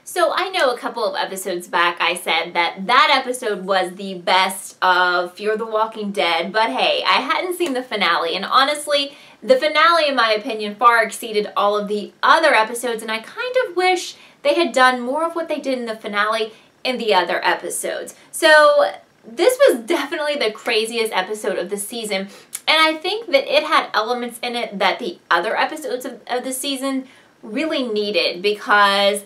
So I know a couple of episodes back I said that episode was the best of Fear the Walking Dead, but hey, I hadn't seen the finale, and honestly, the finale, in my opinion, far exceeded all of the other episodes, and I kind of wish they had done more of what they did in the finale in the other episodes. So this was definitely the craziest episode of the season, and I think that it had elements in it that the other episodes of the season really needed, because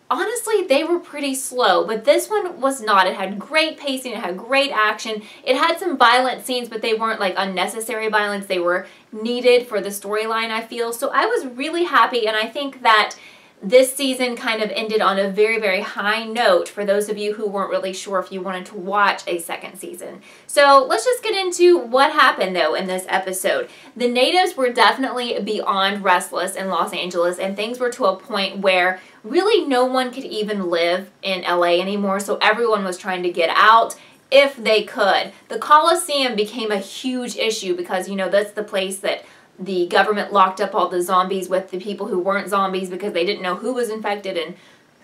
honestly, they were pretty slow, but this one was not. It had great pacing, it had great action, it had some violent scenes, but they weren't like unnecessary violence. They were needed for the storyline, I feel. So I was really happy, and I think that this season kind of ended on a very, very high note for those of you who weren't really sure if you wanted to watch a second season. So let's just get into what happened though in this episode. The natives were definitely beyond restless in Los Angeles, and things were to a point where really no one could even live in LA anymore, so everyone was trying to get out if they could. The Coliseum became a huge issue because, you know, that's the place that the government locked up all the zombies with the people who weren't zombies because they didn't know who was infected and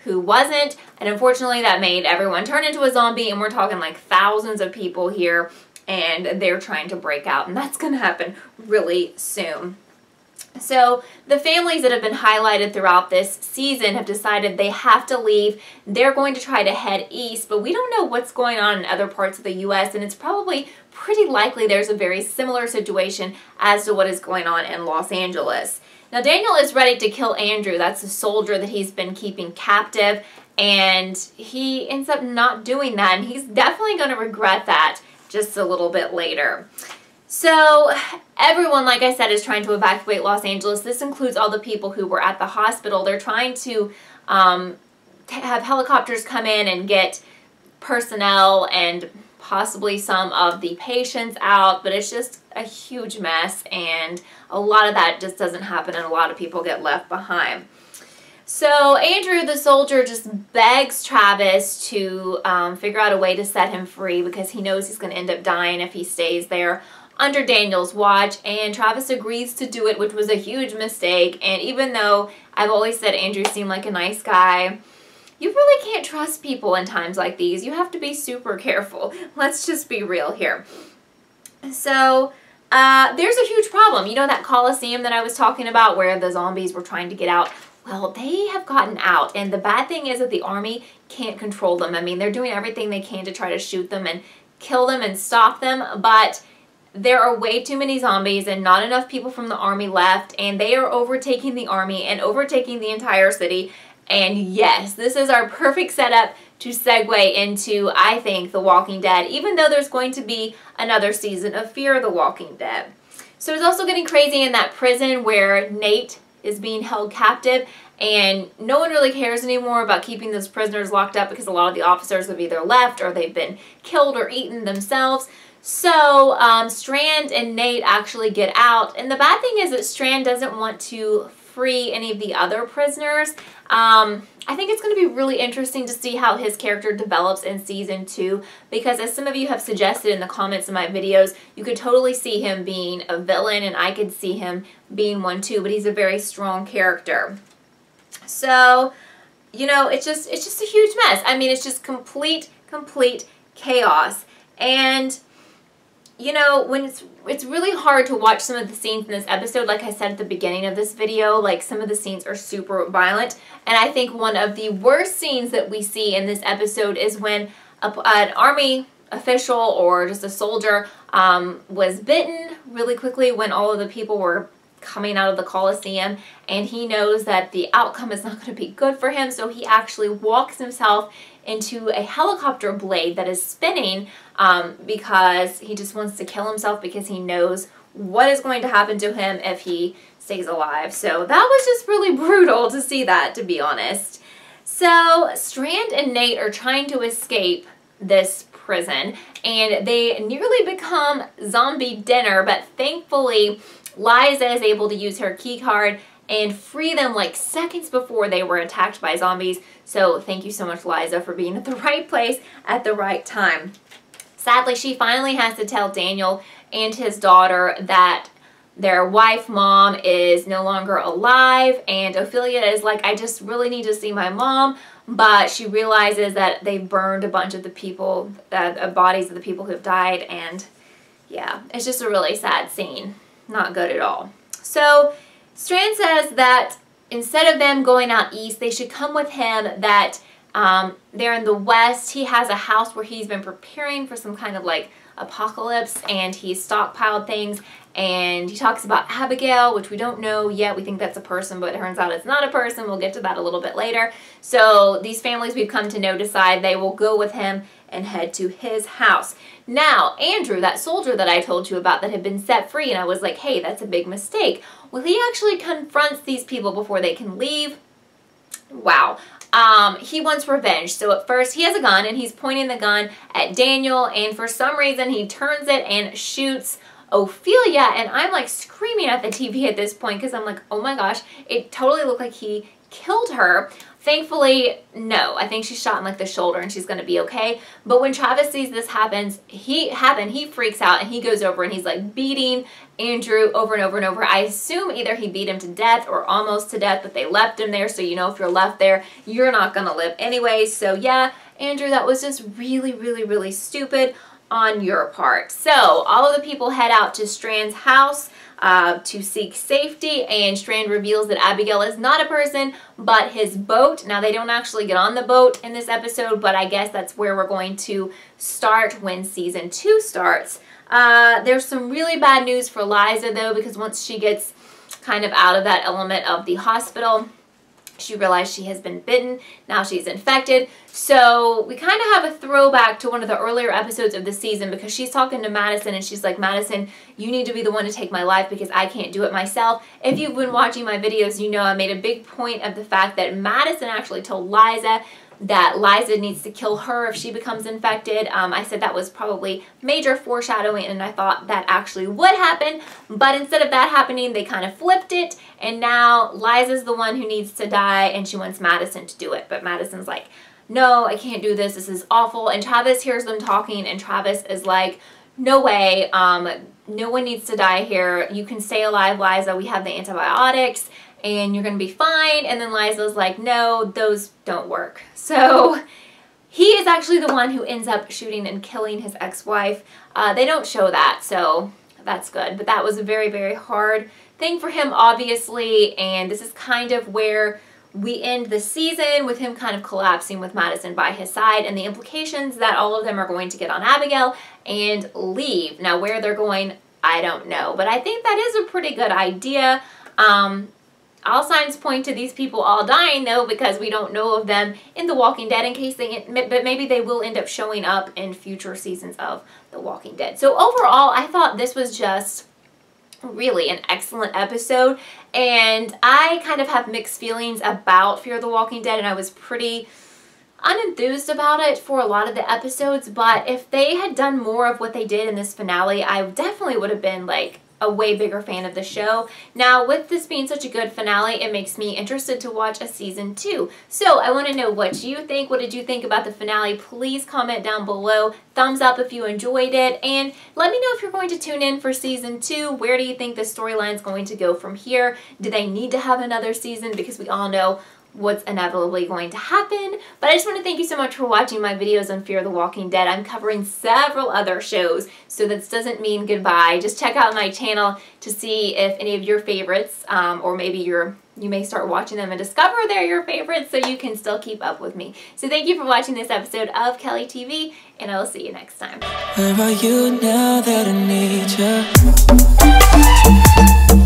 who wasn't. And unfortunately, that made everyone turn into a zombie, and we're talking like thousands of people here, and they're trying to break out, and that's going to happen really soon. So the families that have been highlighted throughout this season have decided they have to leave. They're going to try to head east, but we don't know what's going on in other parts of the U.S., and it's probably pretty likely there's a very similar situation as to what is going on in Los Angeles. Now, Daniel is ready to kill Andrew. That's a soldier that he's been keeping captive, and he ends up not doing that, and he's definitely going to regret that just a little bit later. So everyone, like I said, is trying to evacuate Los Angeles. This includes all the people who were at the hospital. They're trying to have helicopters come in and get personnel and possibly some of the patients out, but it's just a huge mess, and a lot of that just doesn't happen, and a lot of people get left behind. So Andrew, the soldier, just begs Travis to figure out a way to set him free because he knows he's going to end up dying if he stays there under Daniel's watch, and Travis agrees to do it, which was a huge mistake. And even though I've always said Andrew seemed like a nice guy, you really can't trust people in times like these. You have to be super careful. Let's just be real here. So there's a huge problem. You know that Coliseum that I was talking about where the zombies were trying to get out? Well, they have gotten out, and the bad thing is that the army can't control them. I mean, they're doing everything they can to try to shoot them and kill them and stop them, but there are way too many zombies and not enough people from the army left, and they are overtaking the army and overtaking the entire city. And yes, this is our perfect setup to segue into, I think, The Walking Dead, even though there's going to be another season of Fear the Walking Dead. So it's also getting crazy in that prison where Nate is being held captive, and no one really cares anymore about keeping those prisoners locked up because a lot of the officers have either left or they've been killed or eaten themselves. So Strand and Nate actually get out, and the bad thing is that Strand doesn't want to free any of the other prisoners. I think it's going to be really interesting to see how his character develops in season 2, because as some of you have suggested in the comments of my videos, you could totally see him being a villain, and I could see him being one too, but he's a very strong character. So, you know, it's just a huge mess. I mean, it's just complete chaos. And you know, when it's really hard to watch some of the scenes in this episode. Like I said at the beginning of this video, like some of the scenes are super violent, and I think one of the worst scenes that we see in this episode is when an army official or just a soldier was bitten really quickly when all of the people were coming out of the Coliseum, and he knows that the outcome is not going to be good for him, so he actually walks himself into a helicopter blade that is spinning because he just wants to kill himself because he knows what is going to happen to him if he stays alive. So that was just really brutal to see that, to be honest. So Strand and Nate are trying to escape this prison, and they nearly become zombie dinner, but thankfully Liza is able to use her key card and free them like seconds before they were attacked by zombies. So thank you so much, Liza, for being at the right place at the right time. Sadly, she finally has to tell Daniel and his daughter that their wife, mom, is no longer alive, and Ophelia is like, I just really need to see my mom, but she realizes that they burned a bunch of the people, bodies of the people who have died, and yeah, it's just a really sad scene. Not good at all. So Strand says that instead of them going out east, they should come with him, that they're in the west. He has a house where he's been preparing for some kind of like apocalypse, and he's stockpiled things, and he talks about Abigail, which we don't know yet. We think that's a person, but it turns out it's not a person. We'll get to that a little bit later. So these families we've come to know decide they will go with him and head to his house. Now, Andrew, that soldier that I told you about that had been set free, and I was like, hey, that's a big mistake. Well, he actually confronts these people before they can leave. Wow. He wants revenge. So at first he has a gun and he's pointing the gun at Daniel, and for some reason he turns it and shoots Ophelia, and I'm like screaming at the TV at this point because I'm like, oh my gosh, it totally looked like he killed her. Thankfully, no. I think she's shot in like the shoulder and she's gonna be okay. But when Travis sees this he freaks out and he goes over and he's like beating Andrew over and over and over. I assume either he beat him to death or almost to death, but they left him there, so you know if you're left there, you're not gonna live anyway. So yeah, Andrew, that was just really, really, really stupid on your part. So all of the people head out to Strand's house to seek safety, and Strand reveals that Abigail is not a person but his boat. Now, they don't actually get on the boat in this episode, but I guess that's where we're going to start when season 2 starts. There's some really bad news for Liza though, because once she gets kind of out of that element of the hospital, she realized she has been bitten. Now she's infected. So we kind of have a throwback to one of the earlier episodes of the season, because she's talking to Madison and she's like, Madison, you need to be the one to take my life because I can't do it myself. If you've been watching my videos, you know I made a big point of the fact that Madison actually told Liza that Liza needs to kill her if she becomes infected. I said that was probably major foreshadowing, and I thought that actually would happen, but instead of that happening, they kind of flipped it, and now Liza's the one who needs to die, and she wants Madison to do it, but Madison's like, no, I can't do this, this is awful, and Travis hears them talking, and Travis is like, no way, no one needs to die here, you can stay alive, Liza, we have the antibiotics, and you're gonna be fine. And then Liza's like, no, those don't work. So he is actually the one who ends up shooting and killing his ex-wife. They don't show that, so that's good. But that was a very, very hard thing for him, obviously. And this is kind of where we end the season, with him kind of collapsing with Madison by his side, and the implications that all of them are going to get on Abigail and leave. Now, where they're going, I don't know. But I think that is a pretty good idea. All signs point to these people all dying though, because we don't know of them in The Walking Dead, in case they, but maybe they will end up showing up in future seasons of The Walking Dead. So overall, I thought this was just really an excellent episode, and I kind of have mixed feelings about Fear the Walking Dead, and I was pretty unenthused about it for a lot of the episodes, but if they had done more of what they did in this finale, I definitely would have been like a way bigger fan of the show. Now, with this being such a good finale, it makes me interested to watch a season 2. So I want to know what you think. What did you think about the finale? Please comment down below. Thumbs up if you enjoyed it, and let me know if you're going to tune in for season 2. Where do you think the storyline is going to go from here? Do they need to have another season? Because we all know what's inevitably going to happen. But I just want to thank you so much for watching my videos on Fear the Walking Dead. I'm covering several other shows, so this doesn't mean goodbye. Just check out my channel to see if any of your favorites, or maybe you may start watching them and discover they're your favorites, so you can still keep up with me. So thank you for watching this episode of Kelly TV, and I will see you next time. Where are you now that I need you?